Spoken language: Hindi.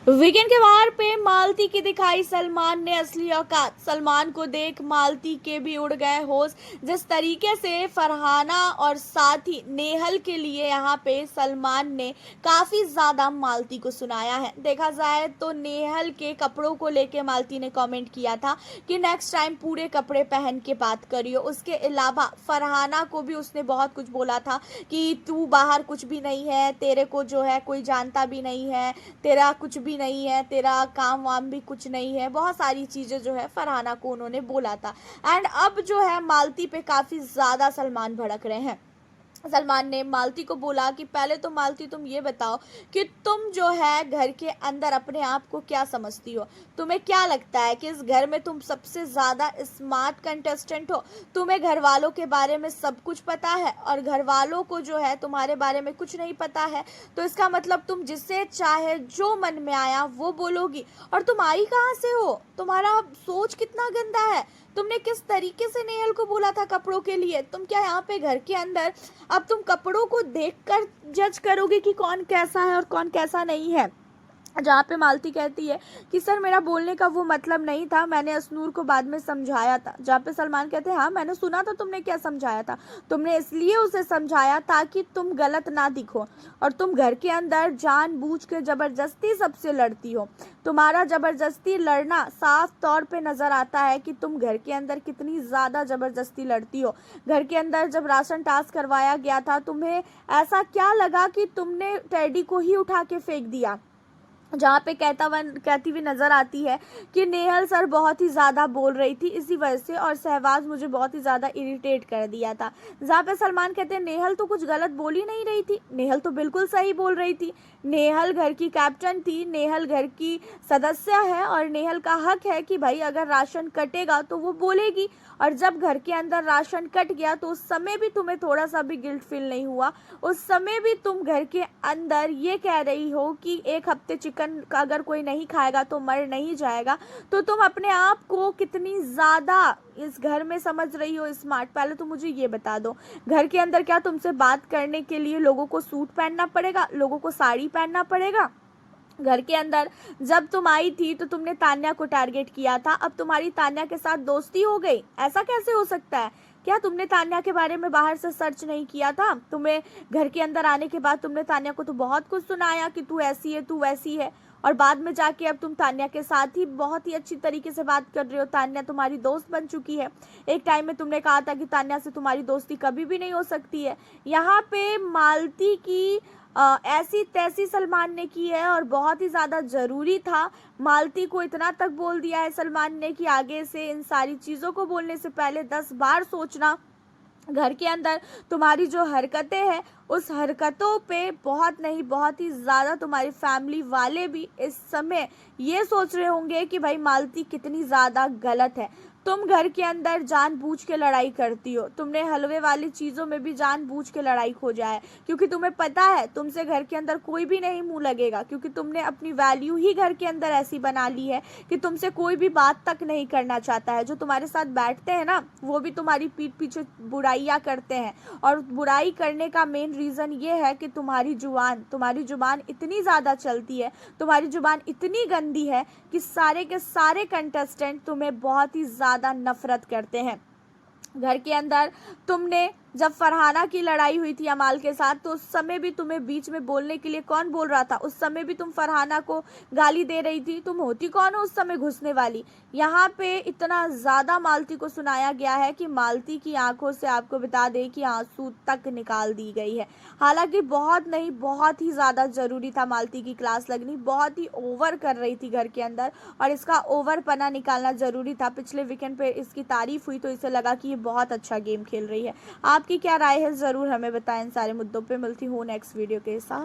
वीकेंड के वार पे मालती की दिखाई सलमान ने असली औकात। सलमान को देख मालती के भी उड़ गए होश। जिस तरीके से फरहाना और साथ ही नेहल के लिए यहाँ पे सलमान ने काफ़ी ज़्यादा मालती को सुनाया है। देखा जाए तो नेहल के कपड़ों को लेके मालती ने कमेंट किया था कि नेक्स्ट टाइम पूरे कपड़े पहन के बात करियो। उसके अलावा फरहाना को भी उसने बहुत कुछ बोला था कि तू बाहर कुछ भी नहीं है, तेरे को जो है कोई जानता भी नहीं है, तेरा कुछ भी नहीं है, तेरा काम वाम भी कुछ नहीं है। बहुत सारी चीज़ें जो है फरहाना को उन्होंने बोला था। एंड अब जो है मालती पे काफ़ी ज़्यादा सलमान भड़क रहे हैं। सलमान ने मालती को बोला कि पहले तो मालती तुम ये बताओ कि तुम जो है घर के अंदर अपने आप को क्या समझती हो। तुम्हें क्या लगता है कि इस घर में तुम सबसे ज़्यादा स्मार्ट कंटेस्टेंट हो। तुम्हें घर वालों के बारे में सब कुछ पता है और घर वालों को जो है तुम्हारे बारे में कुछ नहीं पता है। तो इसका मतलब तुम जिससे चाहे जो मन में आया वो बोलोगी। और तुम आई कहाँ से हो, तुम्हारा सोच कितना गंदा है। तुमने किस तरीके से नेहल को बोला था कपड़ों के लिए। तुम क्या यहाँ पे घर के अंदर अब तुम कपड़ों को देखकर जज करोगे कि कौन कैसा है और कौन कैसा नहीं है। जहाँ पे मालती कहती है कि सर मेरा बोलने का वो मतलब नहीं था, मैंने असनूर को बाद में समझाया था। जहाँ पे सलमान कहते हैं हाँ मैंने सुना था तुमने क्या समझाया था। तुमने इसलिए उसे समझाया ताकि तुम गलत ना दिखो और तुम घर के अंदर जानबूझ के ज़बरदस्ती सबसे लड़ती हो। तुम्हारा ज़बरदस्ती लड़ना साफ तौर पे नज़र आता है कि तुम घर के अंदर कितनी ज़्यादा ज़बरदस्ती लड़ती हो। घर के अंदर जब राशन टास्क करवाया गया था तुम्हें ऐसा क्या लगा कि तुमने टेडी को ही उठा के फेंक दिया। जहाँ पे कहती हुई नज़र आती है कि नेहल सर बहुत ही ज़्यादा बोल रही थी इसी वजह से और सहवाज मुझे बहुत ही ज़्यादा इरिटेट कर दिया था। जहाँ पे सलमान कहते हैं नेहल तो कुछ गलत बोल ही नहीं रही थी, नेहल तो बिल्कुल सही बोल रही थी। नेहल घर की कैप्टन थी, नेहल घर की सदस्य है और नेहल का हक है कि भाई अगर राशन कटेगा तो वो बोलेगी। और जब घर के अंदर राशन कट गया तो उस समय भी तुम्हें थोड़ा सा भी गिल्ट फील नहीं हुआ। उस समय भी तुम घर के अंदर ये कह रही हो कि एक हफ्ते चिकन का अगर कोई नहीं खाएगा तो मर नहीं जाएगा। तो तुम अपने आप को कितनी ज़्यादा इस घर में समझ रही हो स्मार्ट। पहले तो मुझे ये बता दो, घर के अंदर क्या तुमसे बात करने के लिए लोगों को सूट पहनना पड़ेगा, लोगों को साड़ी पहनना पड़ेगा। घर के अंदर जब तुम आई थी तो तुमने तान्या को टारगेट किया था, अब तुम्हारी तान्या के साथ दोस्ती हो गई। ऐसा कैसे हो सकता है। क्या तुमने तान्या के बारे में बाहर से सर्च नहीं किया था। तुम्हें घर के अंदर आने के बाद तुमने तान्या को तो बहुत कुछ सुनाया कि तू ऐसी है तू वैसी है और बाद में जाके अब तुम तान्या के साथ ही बहुत ही अच्छी तरीके से बात कर रहे हो। तान्या तुम्हारी दोस्त बन चुकी है। एक टाइम में तुमने कहा था कि तान्या से तुम्हारी दोस्ती कभी भी नहीं हो सकती है। यहाँ पे मालती की ऐसी तैसी सलमान ने की है और बहुत ही ज़्यादा ज़रूरी था। मालती को इतना तक बोल दिया है सलमान ने कि आगे से इन सारी चीज़ों को बोलने से पहले 10 बार सोचना। घर के अंदर तुम्हारी जो हरकतें हैं उस हरकतों पे बहुत नहीं बहुत ही ज़्यादा तुम्हारी फैमिली वाले भी इस समय ये सोच रहे होंगे कि भाई मालती कितनी ज़्यादा गलत है। तुम घर के अंदर जानबूझ के लड़ाई करती हो। तुमने हलवे वाली चीज़ों में भी जानबूझ के लड़ाई खोजा है क्योंकि तुम्हें पता है तुमसे घर के अंदर कोई भी नहीं मुंह लगेगा, क्योंकि तुमने अपनी वैल्यू ही घर के अंदर ऐसी बना ली है कि तुमसे कोई भी बात तक नहीं करना चाहता है। जो तुम्हारे साथ बैठते हैं ना वो भी तुम्हारी पीठ पीछे बुराइयां करते हैं और बुराई करने का मेन रीज़न ये है कि तुम्हारी जुबान इतनी ज़्यादा चलती है, तुम्हारी जुबान इतनी गंदी है कि सारे के सारे कंटेस्टेंट तुम्हें बहुत ही ज़्यादा नफरत करते हैं। घर के अंदर तुमने जब फरहाना की लड़ाई हुई थी अमाल के साथ तो उस समय भी तुम्हें बीच में बोलने के लिए कौन बोल रहा था। उस समय भी तुम फरहाना को गाली दे रही थी। तुम होती कौन हो उस समय घुसने वाली। यहाँ पे इतना ज़्यादा मालती को सुनाया गया है कि मालती की आंखों से आपको बता दें कि आंसू तक निकाल दी गई है। हालांकि बहुत नहीं बहुत ही ज़्यादा ज़रूरी था मालती की क्लास लगनी। बहुत ही ओवर कर रही थी घर के अंदर और इसका ओवर पना निकालना ज़रूरी था। पिछले वीकेंड पे इसकी तारीफ हुई तो इसे लगा कि ये बहुत अच्छा गेम खेल रही है। आपकी क्या राय है ज़रूर हमें बताएं। इन सारे मुद्दों पे मिलती हूँ नेक्स्ट वीडियो के साथ।